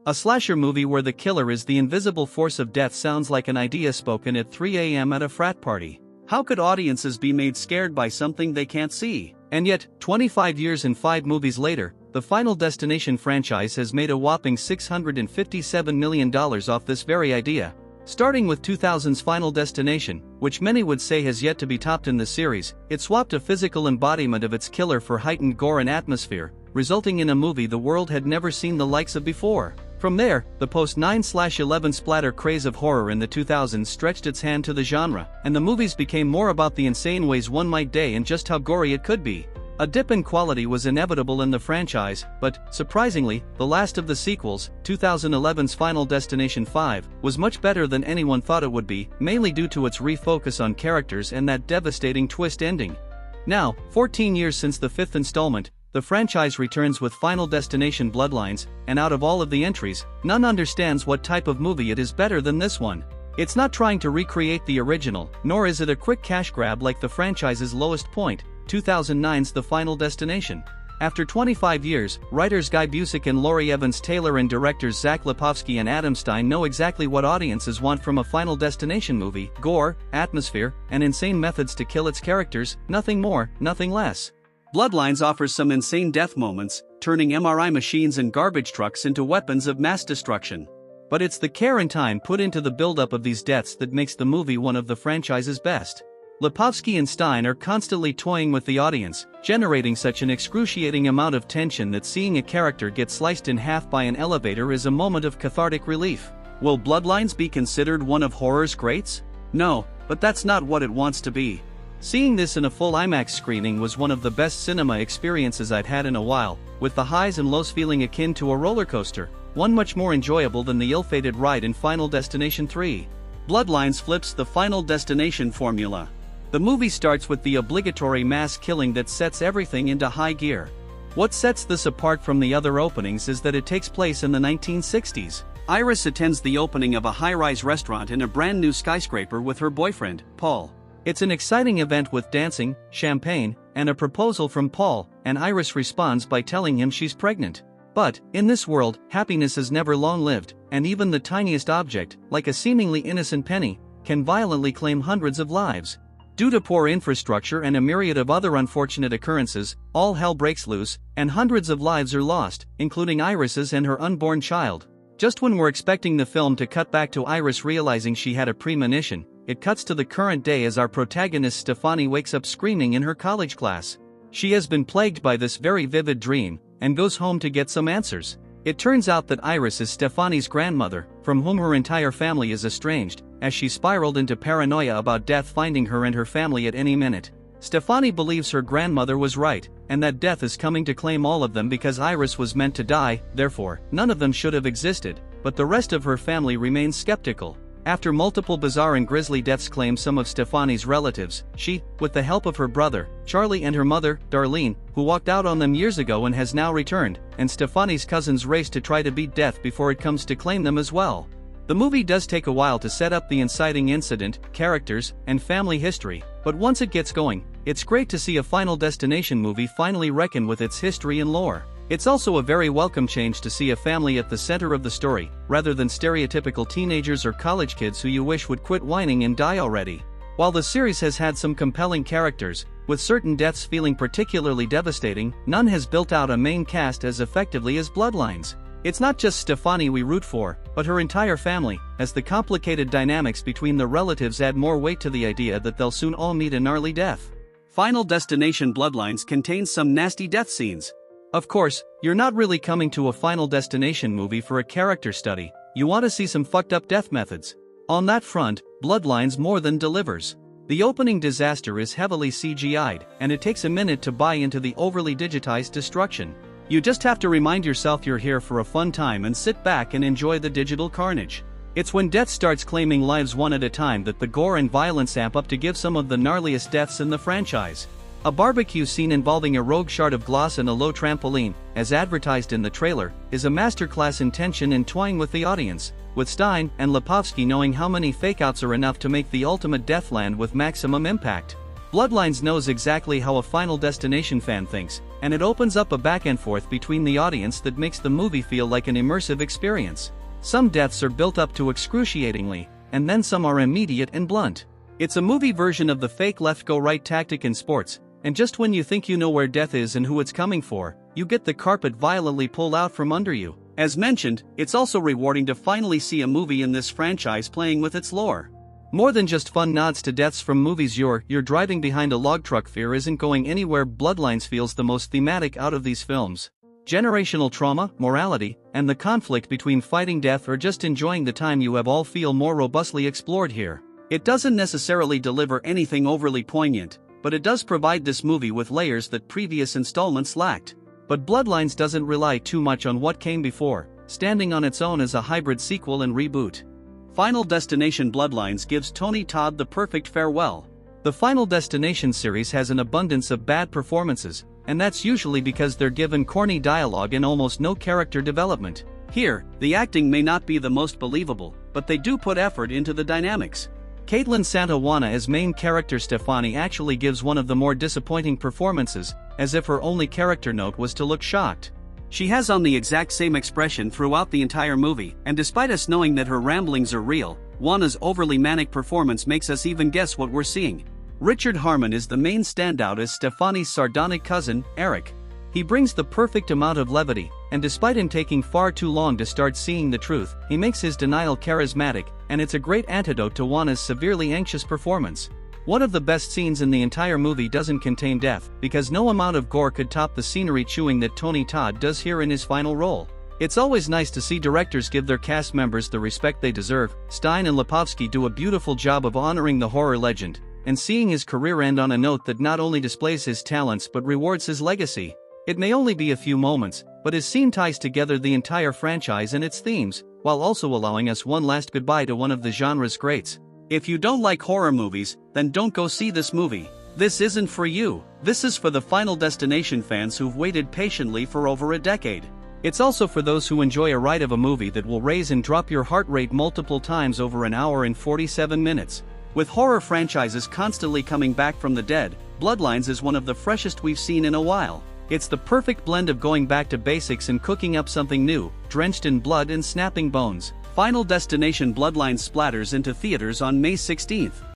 A slasher movie where the killer is the invisible force of death sounds like an idea spoken at 3 a.m. at a frat party. How could audiences be made scared by something they can't see? And yet, 25 years and 5 movies later, the Final Destination franchise has made a whopping $657 million off this very idea. Starting with 2000's Final Destination, which many would say has yet to be topped in the series, it swapped a physical embodiment of its killer for heightened gore and atmosphere, resulting in a movie the world had never seen the likes of before. From there, the post-9/11 splatter craze of horror in the 2000s stretched its hand to the genre, and the movies became more about the insane ways one might die and just how gory it could be. A dip in quality was inevitable in the franchise, but, surprisingly, the last of the sequels, 2011's Final Destination 5, was much better than anyone thought it would be, mainly due to its refocus on characters and that devastating twist ending. Now, 14 years since the 5th installment, the franchise returns with Final Destination Bloodlines, and out of all of the entries, none understands what type of movie it is better than this one. It's not trying to recreate the original, nor is it a quick cash grab like the franchise's lowest point, 2009's The Final Destination. After 25 years, writers Guy Busick and Laurie Evans Taylor and directors Zach Lipovsky and Adam Stein know exactly what audiences want from a Final Destination movie: gore, atmosphere, and insane methods to kill its characters, nothing more, nothing less. Bloodlines offers some insane death moments, turning MRI machines and garbage trucks into weapons of mass destruction. But it's the care and time put into the buildup of these deaths that makes the movie one of the franchise's best. Lipovsky and Stein are constantly toying with the audience, generating such an excruciating amount of tension that seeing a character get sliced in half by an elevator is a moment of cathartic relief. Will Bloodlines be considered one of horror's greats? No, but that's not what it wants to be. Seeing this in a full IMAX screening was one of the best cinema experiences I'd had in a while, with the highs and lows feeling akin to a roller coaster, one much more enjoyable than the ill-fated ride in Final Destination 3. Bloodlines flips the Final Destination formula. The movie starts with the obligatory mass killing that sets everything into high gear. What sets this apart from the other openings is that it takes place in the 1960s. Iris attends the opening of a high-rise restaurant in a brand new skyscraper with her boyfriend, Paul. It's an exciting event with dancing, champagne, and a proposal from Paul, and Iris responds by telling him she's pregnant. But, in this world, happiness is never long-lived, and even the tiniest object, like a seemingly innocent penny, can violently claim hundreds of lives. Due to poor infrastructure and a myriad of other unfortunate occurrences, all hell breaks loose, and hundreds of lives are lost, including Iris's and her unborn child. Just when we're expecting the film to cut back to Iris realizing she had a premonition, it cuts to the current day as our protagonist Stephanie wakes up screaming in her college class. She has been plagued by this very vivid dream, and goes home to get some answers. It turns out that Iris is Stephanie's grandmother, from whom her entire family is estranged, as she spiraled into paranoia about death finding her and her family at any minute. Stephanie believes her grandmother was right, and that death is coming to claim all of them because Iris was meant to die, therefore, none of them should have existed, but the rest of her family remains skeptical. After multiple bizarre and grisly deaths claim some of Stephanie's relatives, she, with the help of her brother, Charlie, and her mother, Darlene, who walked out on them years ago and has now returned, and Stephanie's cousins race to try to beat death before it comes to claim them as well. The movie does take a while to set up the inciting incident, characters, and family history, but once it gets going, it's great to see a Final Destination movie finally reckon with its history and lore. It's also a very welcome change to see a family at the center of the story, rather than stereotypical teenagers or college kids who you wish would quit whining and die already. While the series has had some compelling characters, with certain deaths feeling particularly devastating, none has built out a main cast as effectively as Bloodlines. It's not just Stephanie we root for, but her entire family, as the complicated dynamics between the relatives add more weight to the idea that they'll soon all meet a gnarly death. Final Destination Bloodlines contains some nasty death scenes. Of course, you're not really coming to a Final Destination movie for a character study, you want to see some fucked up death methods. On that front, Bloodlines more than delivers. The opening disaster is heavily CGI'd, and it takes a minute to buy into the overly digitized destruction. You just have to remind yourself you're here for a fun time and sit back and enjoy the digital carnage. It's when death starts claiming lives one at a time that the gore and violence amp up to give some of the gnarliest deaths in the franchise. A barbecue scene involving a rogue shard of glass and a low trampoline, as advertised in the trailer, is a masterclass in tension and toying with the audience, with Stein and Lipovsky knowing how many fakeouts are enough to make the ultimate death land with maximum impact. Bloodlines knows exactly how a Final Destination fan thinks, and it opens up a back and forth between the audience that makes the movie feel like an immersive experience. Some deaths are built up to excruciatingly, and then some are immediate and blunt. It's a movie version of the fake left-go-right tactic in sports, and just when you think you know where death is and who it's coming for, you get the carpet violently pulled out from under you. As mentioned, it's also rewarding to finally see a movie in this franchise playing with its lore. More than just fun nods to deaths from movies you're driving behind a log truck fear isn't going anywhere. Bloodlines feels the most thematic out of these films. Generational trauma, morality, and the conflict between fighting death or just enjoying the time you have all feel more robustly explored here. It doesn't necessarily deliver anything overly poignant, but it does provide this movie with layers that previous installments lacked. But Bloodlines doesn't rely too much on what came before, standing on its own as a hybrid sequel and reboot. Final Destination Bloodlines gives Tony Todd the perfect farewell. The Final Destination series has an abundance of bad performances, and that's usually because they're given corny dialogue and almost no character development. Here, the acting may not be the most believable, but they do put effort into the dynamics. Caitlin Santawana as main character Stefani actually gives one of the more disappointing performances, as if her only character note was to look shocked. She has on the exact same expression throughout the entire movie, and despite us knowing that her ramblings are real, Wana's overly manic performance makes us even guess what we're seeing. Richard Harmon is the main standout as Stefani's sardonic cousin, Eric. He brings the perfect amount of levity, and despite him taking far too long to start seeing the truth, he makes his denial charismatic, and it's a great antidote to Wana's severely anxious performance. One of the best scenes in the entire movie doesn't contain death, because no amount of gore could top the scenery chewing that Tony Todd does here in his final role. It's always nice to see directors give their cast members the respect they deserve. Stein and Lipovsky do a beautiful job of honoring the horror legend, and seeing his career end on a note that not only displays his talents but rewards his legacy. It may only be a few moments, but his scene ties together the entire franchise and its themes, while also allowing us one last goodbye to one of the genre's greats. If you don't like horror movies, then don't go see this movie. This isn't for you. This is for the Final Destination fans who've waited patiently for over a decade. It's also for those who enjoy a ride of a movie that will raise and drop your heart rate multiple times over an hour and 47 minutes. With horror franchises constantly coming back from the dead, Bloodlines is one of the freshest we've seen in a while. It's the perfect blend of going back to basics and cooking up something new, drenched in blood and snapping bones. Final Destination Bloodlines splatters into theaters on May 16th.